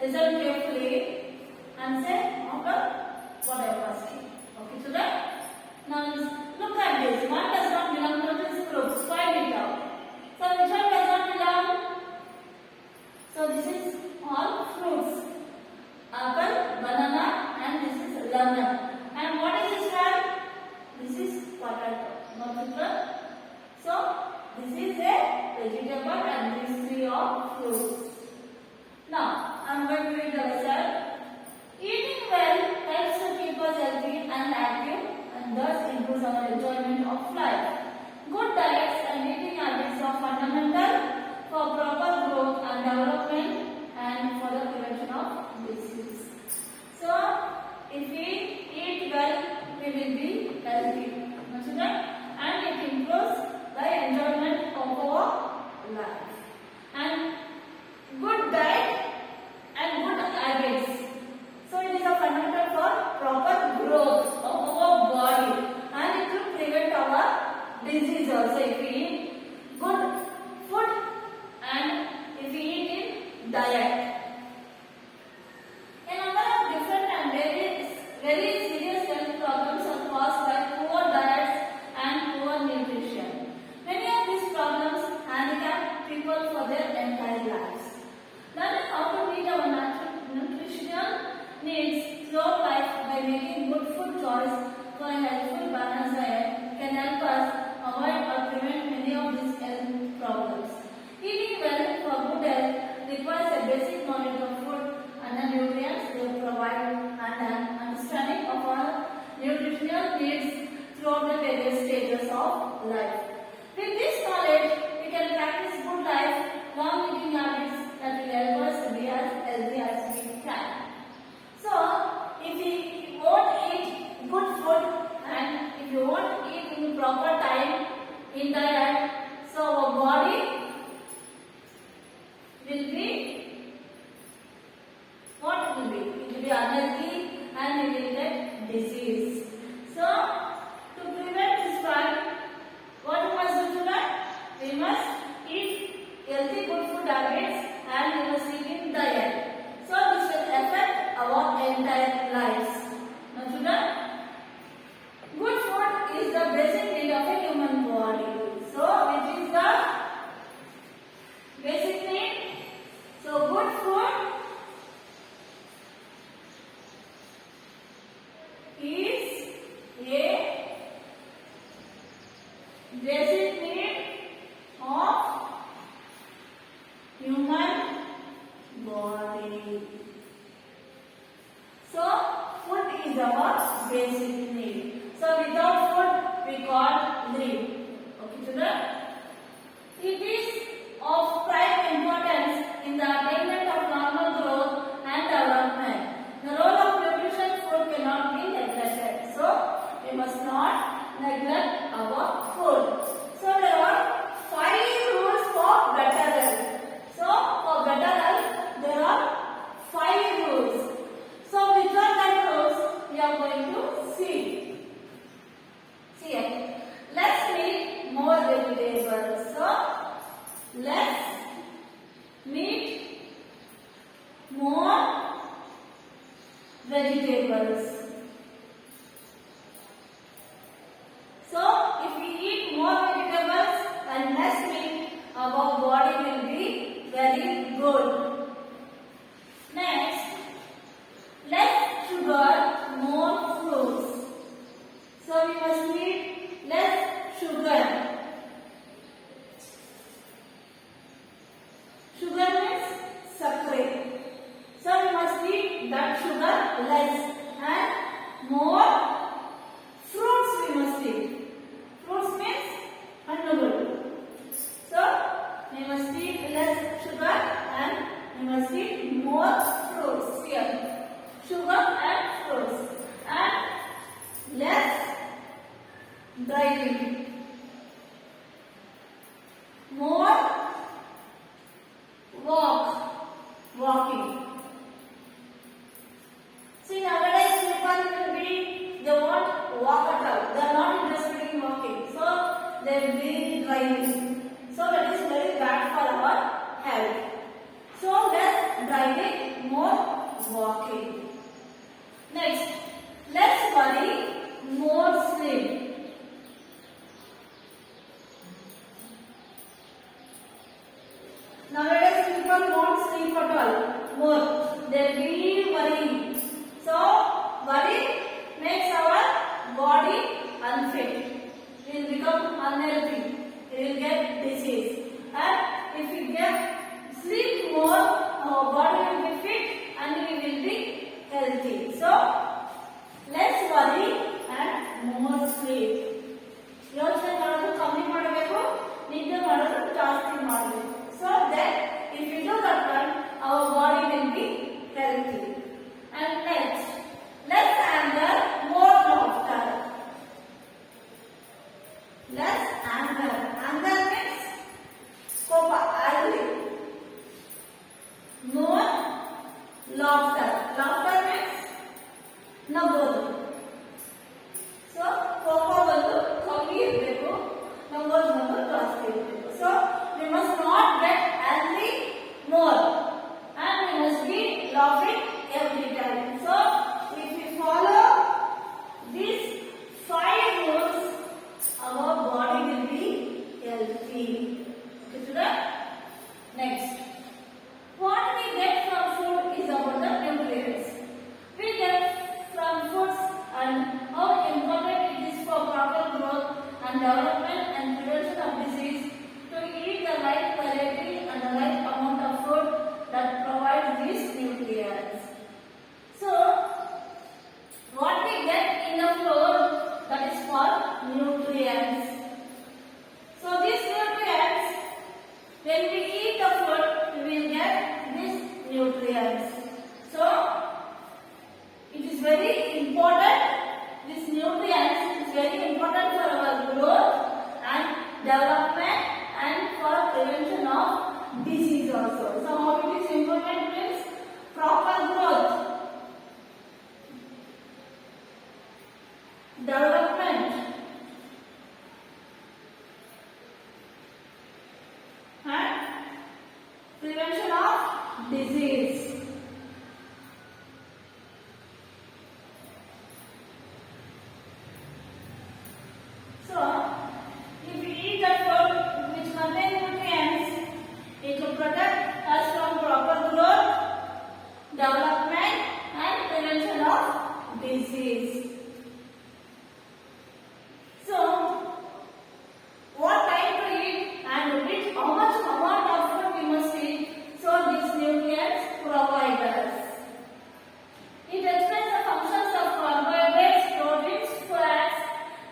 listen carefully and say after what I was saying. Okay, children? Now look at this. One does not belong to this group. Find it out. So which one does not belong? So this is all fruits. Apple, banana, and this is lemon. And what is this one? This is potato. Not children? So this is a vegetable and these three are fruits. Now I am going to read the lesson. Eating well helps to keep us healthy and active and thus improves our enjoyment of life. Good diets and eating habits are fundamental for proper growth and development and for the prevention of disease. So, if we eat well, we will be healthy. And it improves the enjoyment of our life. And good diet and good habits. So, it is a fundamental for proper growth of our body and it will prevent our disease also if we eat good food and if we eat in diet. A number of different and very serious health problems are caused by poor diets and poor nutrition. Many of these problems handicap people for their entire lives. Learning how to meet our nutritional needs throughout life by making good food choice for a healthful balanced diet can help us avoid or prevent many of these health problems. Eating well for good health requires a basic knowledge of food and the nutrients they provide and an understanding of our nutritional needs throughout the various stages of life. With this knowledge, we can practice good life, long eating habits that will help us to be as healthy as we can. So, if we won't eat good food and if you won't eat in proper time in diet, so our body will be, what it will be? It will be unhealthy and it will get disease. So, to prevent this one, what we must do tonight? We must eat healthy good food habits and we must eat in diet. So, this will affect our entire lives. Now, children, good food is the basic need of a human body. So, which is the basic need? So, good food is a basic need of human body. So, food is our basic need. So, without food, we can't live. Okay, children? It is of prime importance in the attainment of normal growth and development. The role of nutrition food cannot be neglected. So, we must not neglect our food. So, there are 5 rules for better health. So, for better health, there are 5 rules. So, which are the rules we are going to see? See here. Let's eat more vegetables. So, let's eat more vegetables. So, if we eat more vegetables and less meat, our body will be very good. Next, less sugar, more fruits. So, we must eat less sugar. Sugar means sugar. So, we must eat that sugar less and more fruits we must eat. Fruits means hannugulu. So, we must eat less sugar and we must eat more fruits here. Sugar and fruits and less driving. More walking. See, nowadays people will be, they won't walk at all. They are not interested in walking. So, they will be driving. So, that is very bad for our health. So, less driving, more walking. Next, less worry, more sleep. Nowadays people won't sleep at all. More. They really worry. So worry makes our body unfit. We will become unhealthy. We will get disease. And if we get sleep more, our body will be fit and we will be healthy. So less worry and more sleep. ಯೋಚನೆ ಮಾಡೋದು ಕಮ್ಮಿ ಮಾಡಬೇಕು, ನಿದ್ದೆ ಮಾಡೋದು ಜಾಸ್ತಿ ಮಾಡಬೇಕು. So that if we do that one, our body will be healthy. And next, less anger, more laughter. Less anger. Anger means kopa, angry. More laughter. Laughter means naggodu. So kopa ಬಂದು ಕಮ್ಮಿ ಇರಬೇಕು, ನಗೋದು ಬಂದು ಜಾಸ್ತಿ ಇರಬೇಕು. So we must not get angry more and we must be laughing every time. So if we follow these 5 rules, our body will be healthy. Okay, student? Next, what we get from food is about the nutrients. We get from foods and how important it is for proper growth and development and prevention of disease to eat the right variety and the right amount of food that provides these nutrients. So, what we get in the food, that is called nutrients. So, these nutrients, when we eat the food, we will get these nutrients. So, it is very important. These nutrients is very important for our growth and development and for prevention of disease also. So how it is important means proper growth, development, and prevention of disease. So, if we eat the food which contain nutrients, it will protect us from proper growth, development, and prevention of disease. So, what time to eat and which how much amount of food we must eat, so these nutrients provide us. It explains the functions of carbohydrates, proteins, fats,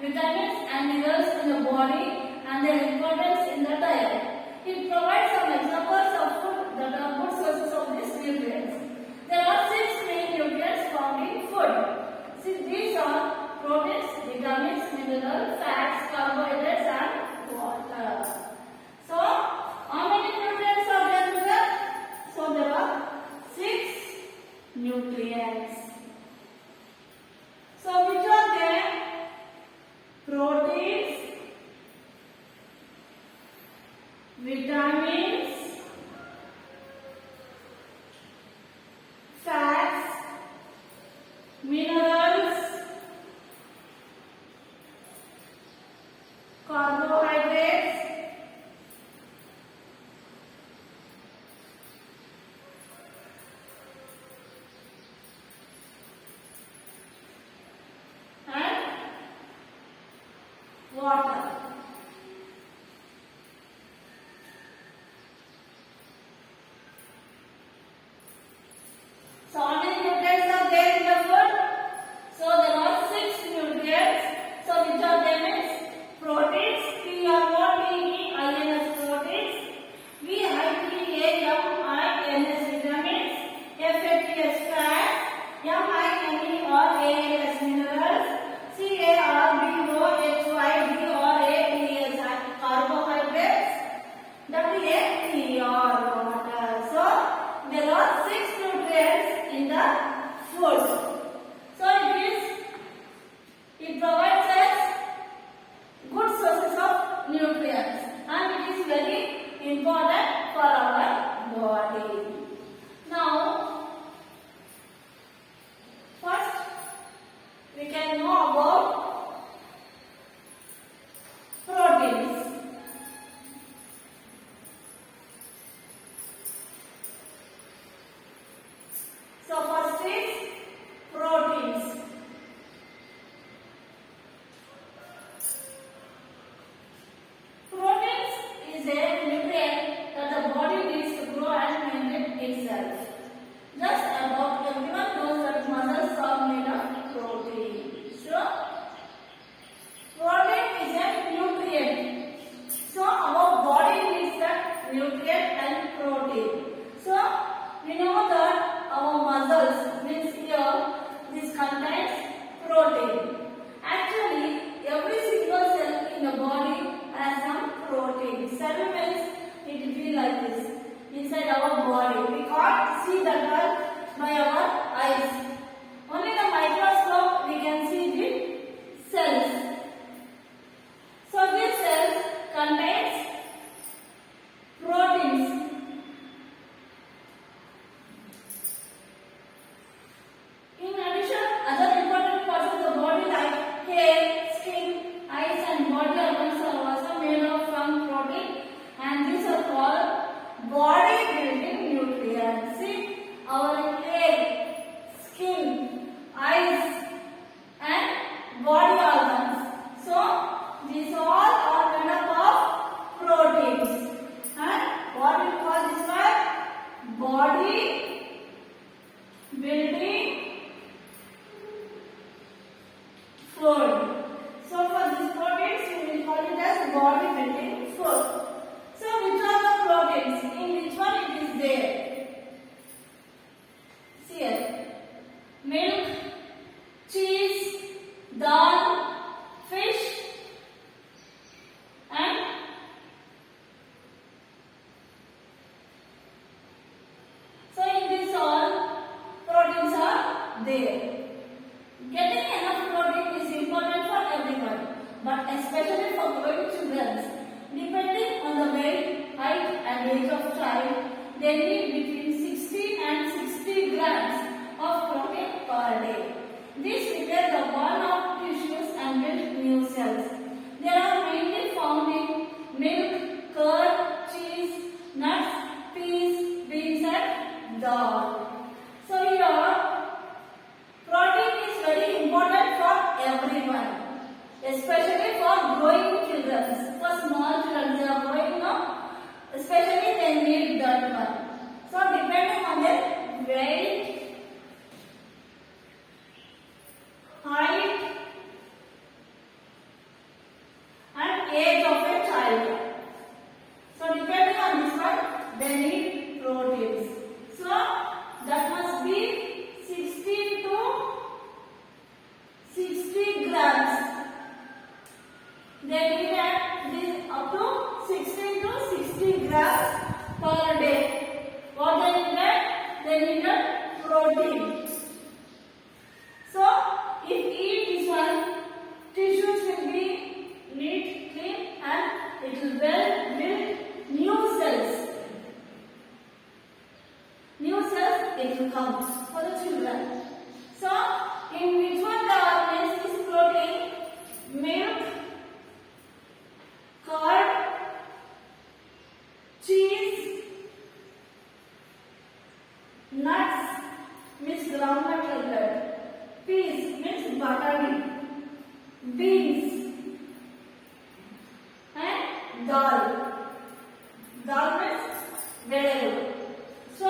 vitamins and minerals in the body and their importance in the diet. It provides some examples of food that are good sources of these nutrients. There are 6 main nutrients found in food. See, these are proteins, vitamins, minerals, fats, carbohydrates and water. So, how many nutrients are there today? So, there are 6 nutrients. So, which are there? Proteins, vitamins, fats, minerals, carbohydrates, and water. So how many nutrients are there in the food? So there are 6 nutrients. So which are them is proteins, P-R-O-T-E-I-N-S proteins, V-I-T-A-M-I-N-S vitamins, F-A-T-S fats, M-I-N-E-R-A-L-S minerals, C-A-R-B-O-H-Y-D-R-A-T-S carbohydrates, W-A-T-R water. So there are 6 nutrients in the food. So it provides us good sources of nutrients and it is very important for our body. Now, So first is proteins. Proteins is a nutrient that the body needs to grow and maintain itself. Just about everyone knows that muscles are made of protein. So protein is a nutrient. So our body needs that nutrient and protein. So we know that our muscles means here this contains protein. Actually, every single cell in the body has some protein. Cell means it will be like this inside our body. We can't see that one by our eyes. Only the microscope we can see the cells. So this cell contains proteins. In addition, other important parts of the body like hair, skin, eyes and body organs are also made of from protein, and these are called body building nutrients. See, our hair, skin, eyes and body organs. So these all are made up of proteins. And what we call this one? Body building food. So for these proteins we will call it as body building food. So which are the proteins? In which one it is there? See here. Milk, cheese, dal, fish and so in this all proteins are there. Getting enough protein is important for everyone, but especially for growing children. Depending on the weight, height and age of child, they need between 60 and 60 grams of protein per day. This repairs the worn out tissues and builds new cells. They are mainly found in milk, curd, cheese, nuts, peas, beans and dal. So here, protein is very important for everyone, especially for growing children. For small children, they are growing up, especially they need that one. So depending on their weight, height and age of a child. So depending on this one, they need proteins. So that must be 60 to 60 grams. They need this up to 60 to 60 grams per day. What they need? They need protein. So if eat this one, tissues will be neat, clean and it will build new cells. New cells it will come for the children. So in which one the organism is protein? Milk, curd, cheese, nuts means groundnut curd, peas means buttermilk, beans and dal. Dal means vegetable. So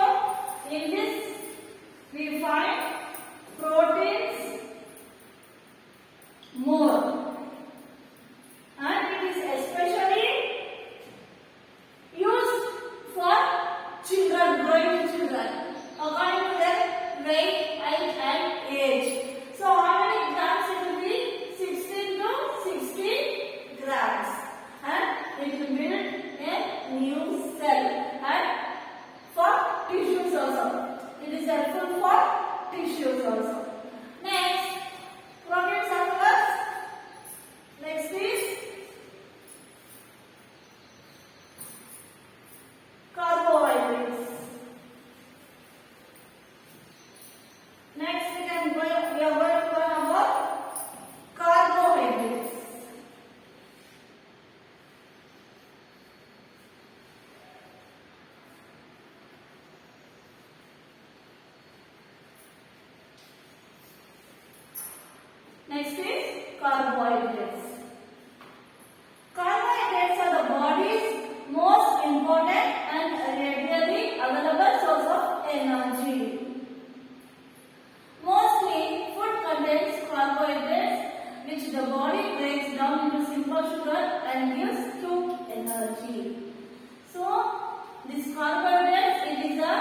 in this we find proteins more, and it is especially used for children, growing children, according to their weight, height and age. So how many grams it will be? 16 to Next is carbohydrates. Carbohydrates are the body's most important and readily available source of energy. Mostly, food contains carbohydrates which the body breaks down into simple sugar and gives to energy. So, this carbohydrates, it is the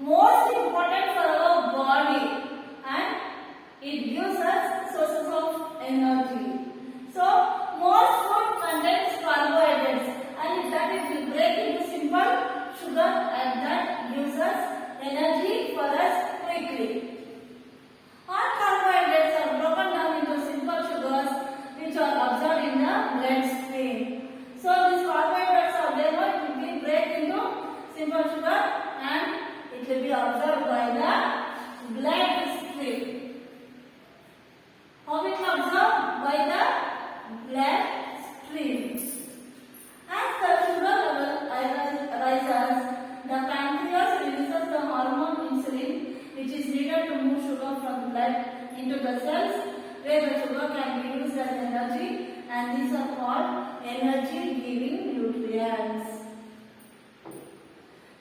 most important for our body and it gives us sources of energy. So, most food contains carbohydrates and that it will break into simple sugar and that gives us energy for us quickly. All carbohydrates are broken down into simple sugars which are absorbed in the bloodstream. So, these carbohydrates are there, it will be break into simple sugar and it will be absorbed by the bloodstream. How it will absorb? By the bloodstream. As the sugar level rises, the pancreas releases the hormone insulin, which is needed to move sugar from blood into the cells, where the sugar can be used as energy, and these are called energy-giving nutrients.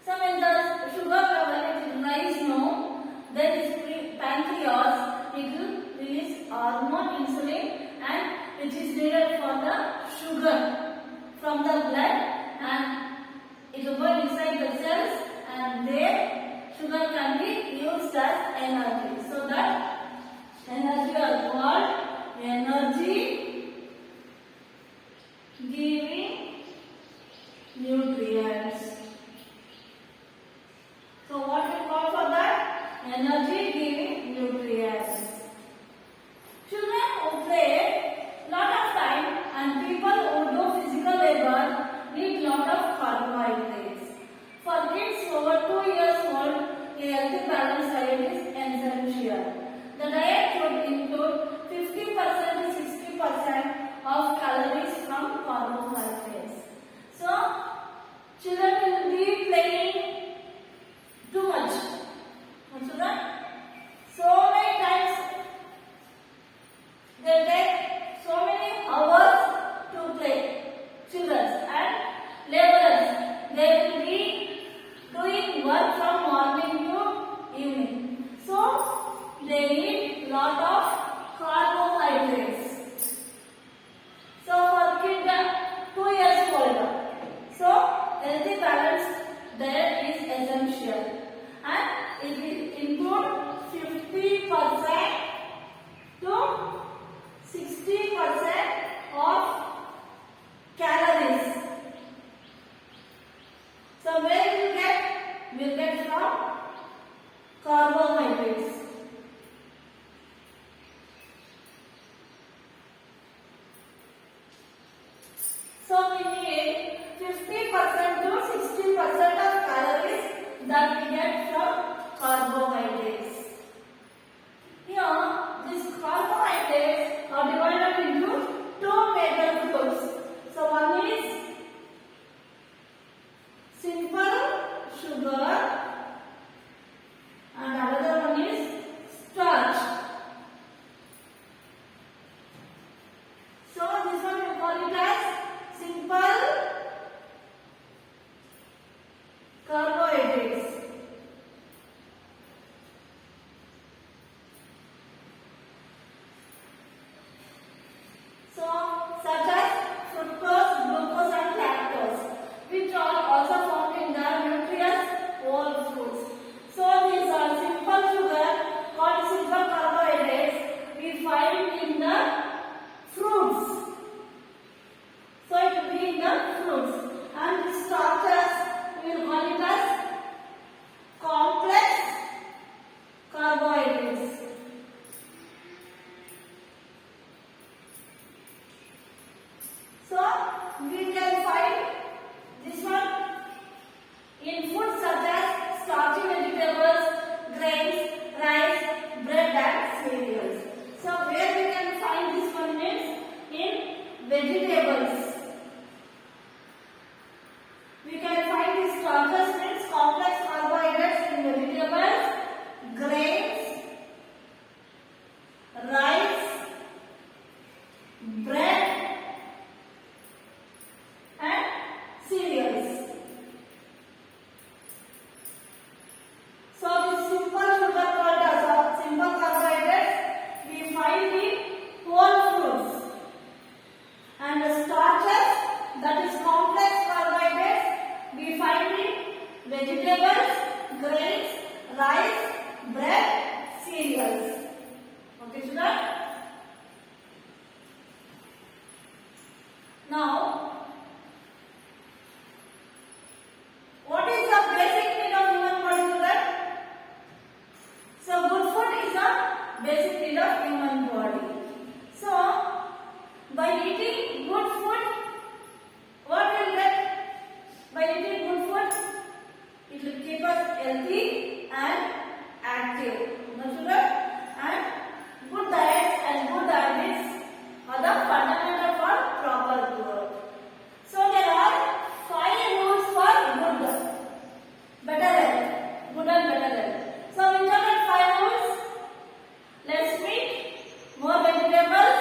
So when the sugar level is rise now, then this pancreas it will release hormone insulin, and which is needed for the sugar from the blood, and it will go inside the cells, and there sugar can be used as energy. So that energy are called energy giving nutrients. So what we call for that? Energy giving nutrients. Children who play lot of time and people who do physical labor need lot of carbohydrates. For kids over 2 years old, a healthy balanced diet is essential. The diet should include 50% to 60% of calories from carbohydrates. So, children will be playing too much. Children, so many times they take so many hours to play. Children and laborers, they will be doing work from morning to evening. So they need lot of carbohydrates. So for kid 2 years old, so healthy balanced diet is essential, and it will include 50% to 60% of calories. So where we will get from carbohydrates. So we need 50% to 60% of calories that we get from carbohydrates. Here, these carbohydrates are divided into two major groups. So one is simple sugar and another bread, cereals. Okay, children? Now, what is the basic need of human body, children? So, good food is a basic need of human body. So, by eating good food, what will get? By eating good food, it will keep us healthy and active. No, children? And good diet and good habits are the fundamental for proper growth. So there are 5 rules for better health. Good and better health. So which are the 5 rules? Less meat, more vegetables,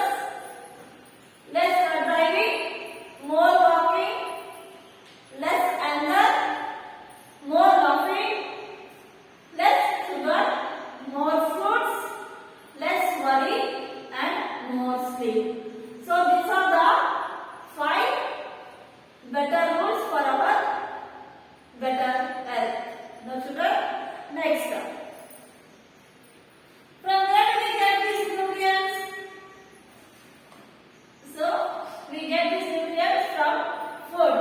less driving, more walking, less anger, more laughing, less sugar, more fruits, less worry, and more sleep. So these are the 5 better rules for our better health. Now children, next. From where do we get these nutrients? So we get these nutrients from food.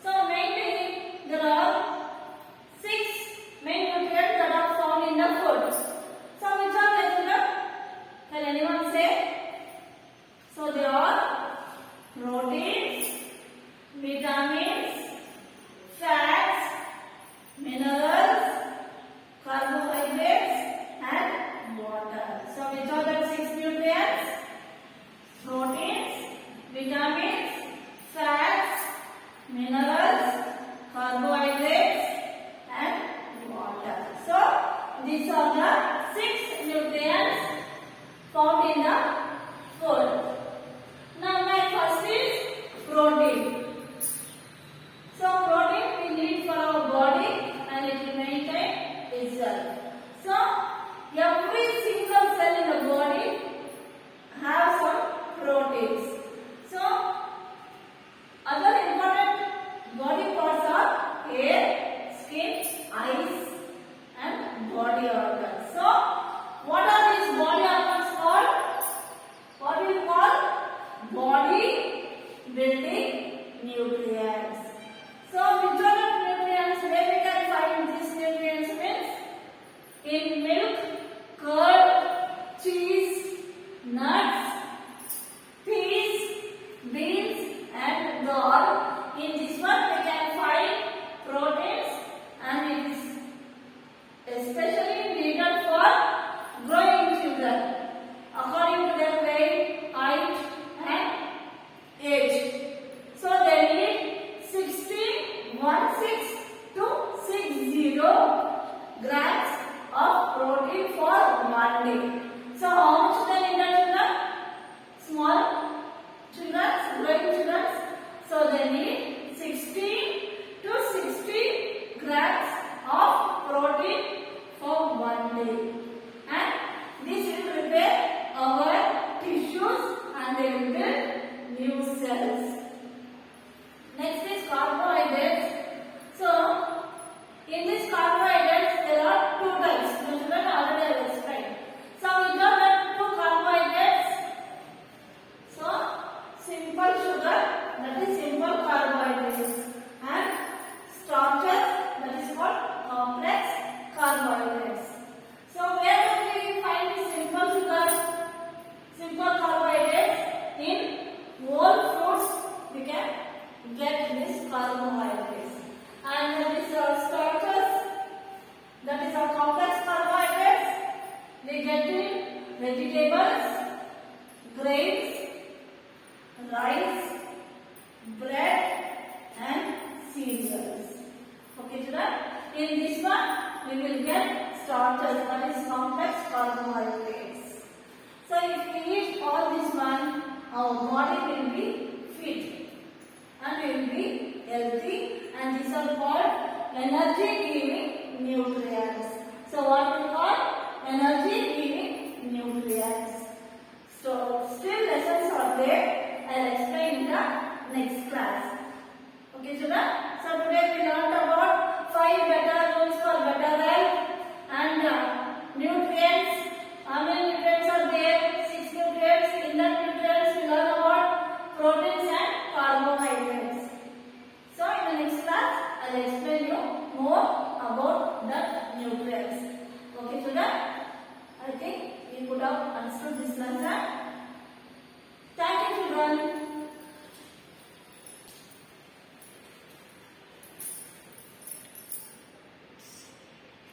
So mainly there are 6 main nutrients that are found in the food. So which are they, children? Can anyone say? So they are proteins, vitamins, fats, minerals, carbohydrates, and water. So which are the 6 nutrients? Proteins, vitamins, fats, minerals, carbohydrates, and water. So these are the 6 nutrients found in the food. Now my first is protein. So protein we need for our body and it will maintain itself. So every single cell in the body have some proteins. So other important body parts are hair, skin, eyes, and body organs. So what are these body organs called? What we call body building nutrients. So which are the nutrients? Where we can find these nutrients means in milk, curd, cheese, nuts, peas, beans, and dal. In this one we can find proteins, and it is especially needed for growing children according to their weight, height, and age. So they need 16 to 60 grams of protein for 1 day. So how much they need, children? Small children, growing children. So they need 16 to 60 grams of protein for 1 day. And this will repair our tissues and they will build new cells. Next is carbohydrates. So in this carbohydrates there are 2 types. The children already have explained. So we know that 2 carbohydrates. So simple sugar, that is simple carbohydrates, and starches, that is called complex carbohydrates. So where do we find the simple sugar, simple carbohydrates? In whole fruits we can get this carbohydrates. And that is starches, that is our complex carbohydrates. We get in vegetables, grains, rice, bread, and cereals. Okay, children? In this one, we will get starches, that is complex carbohydrates. So if we eat all this one, our body will be fit and we will be healthy, and these are called energy giving nutrients. So what we call energy giving nutrients. So still lessons are there. I will explain in the next class. Okay, children? So today we learned about 5 better rules for better health, and nutrients. How many nutrients are there? 6 nutrients. In that nutrients we learn about proteins and carbohydrates. So in the next class I will explain you more about the nutrients. Okay children? I think we could have understood this lesson.